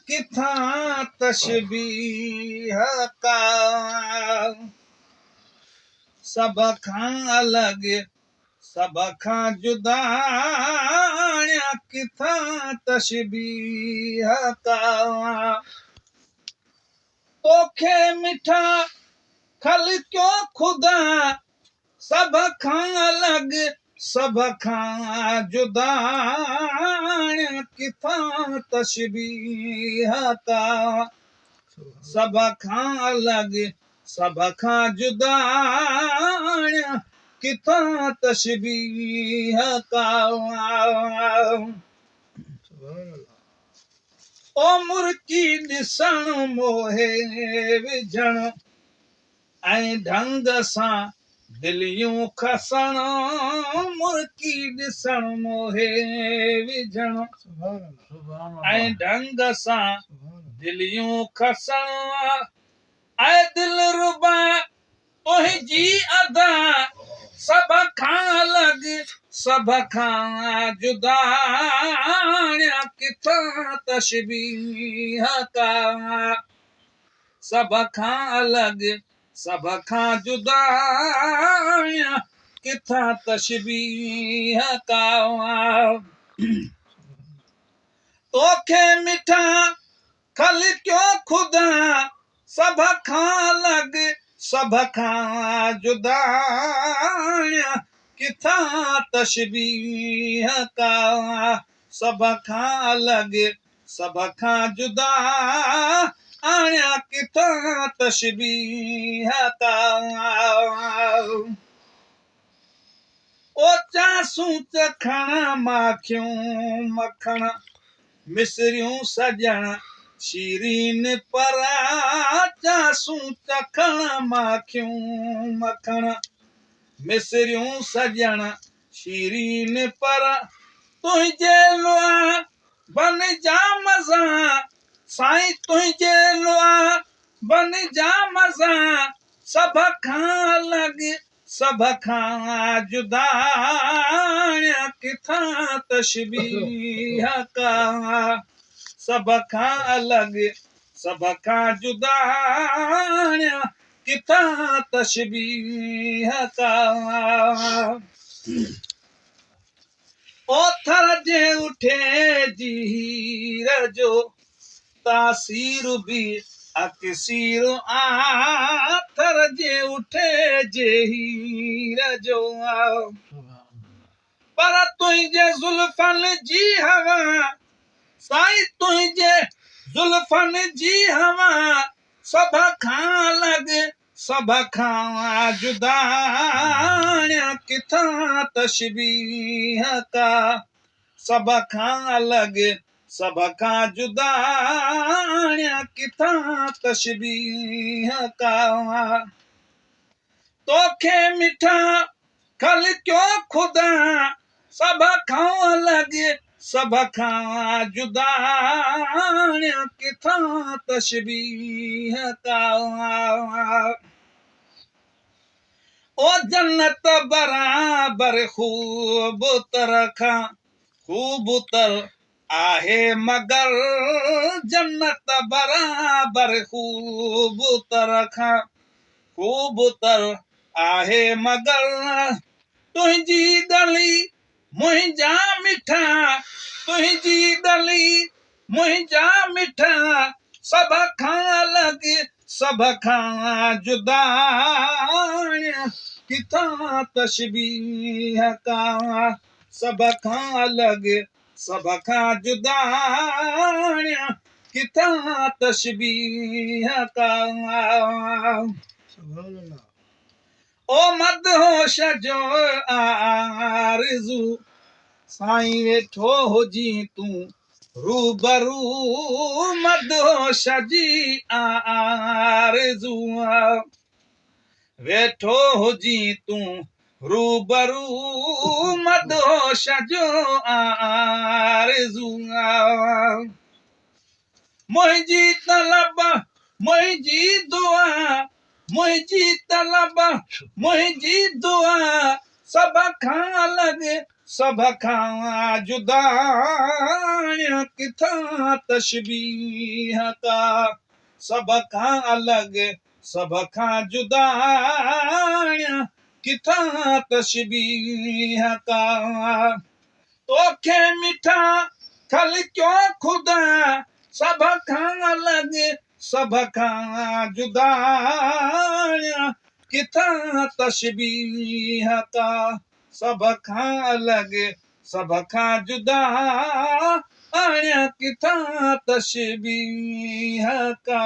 किथां तशबीह का सब खां अलॻि सब खां जुदा किथां तशबीह का तोखे मिठा खल क्यों खुदा सब खां अलॻि सब खां जुदा किथां तशबीह का सब खां अलॻि सब खां जुदा किथां तशबीह का ओ मुर्की ॾिसण मोहे विझण ऐं ढंग सां दिलियूं खसण मुर्की ॾिसण मोहे विझण ऐं ढंग सां दिलियूं खसण ऐं दिलरुबा तुंहिंजी अदा सब खां अलॻि सब खां जुदा किथां तशबीह का सब खां अलॻि सब खां जुदा किथां तशबीह का तोखे मिठा खल क्यों खुदा सब खां अलॻि सब खां जुदा किथां तशबीह का सब खां अलॻि सब खां जुदा किथां तशबीह का ओ चासूं चखण माखियूं मखण मिसरियूं सजण शीरीन पर चासूं चखण माखियूं मखण मिसरियूं सजण शीरीन पर तुंहिंजे लुआ बन जा मज़ा साईं तुंहिंजे लुआ बन जा मज़ा सब खां अलॻि सब खां जुदा किथां तशबीह का सब खां अलॻि सब खां जुदा किथां तशबीह का ओ थर जे उठे जी हीर जो तासीर भी अकसीर थर जे उठे जे हीर जो पर तुंहिंजे ज़ुल्फनि जी हवा साईं तुंहिंजे ज़ुल्फनि जी हवा सब खां अलॻि सब खां जुदा किथां तशबीह का सब खां अलॻि सब खां जुदा किथां तशबीह का तोखे मिठा खल क्यों खुदा सब खां अलॻि सब खां जुदा किथां तशबीह का ओ जन्नत बराबर खूब तर खां खूब तर आहे मगर जन्नत बराबर खूब तर खां खूब तर आहे मगर तुंहिंजी गली मुंहिंजा मिठा तुंहिंजी गली मुंहिंजा मिठा सब खां अलॻि सब खां जुदा किथां तशबीह का सब खां अलॻि सब खां जुदा किथां तशबीह का ओ मदहोश जो आरज़ू साईं वेठो हुजी तूं रूबरू मदहोश जी आरज़ू वेठो हुजी तूं रूबरू मदहोश जो आरज़ू मुंहिंजी तलब मुंहिंजी दुआ मुंहिंजी तलब मुंहिंजी दुआ सब खां अलॻि सभ खां जुदा किथां तशबीह का सभ खां अलॻि सभ खां जुदा किथां तशबीह का तोखे मिठा खल क्यों खुदा सभ खां अलॻि सभ खां जुदा किथां तशबीह का सभ खां अलॻि सभ खां जुदा किथां तशबीह का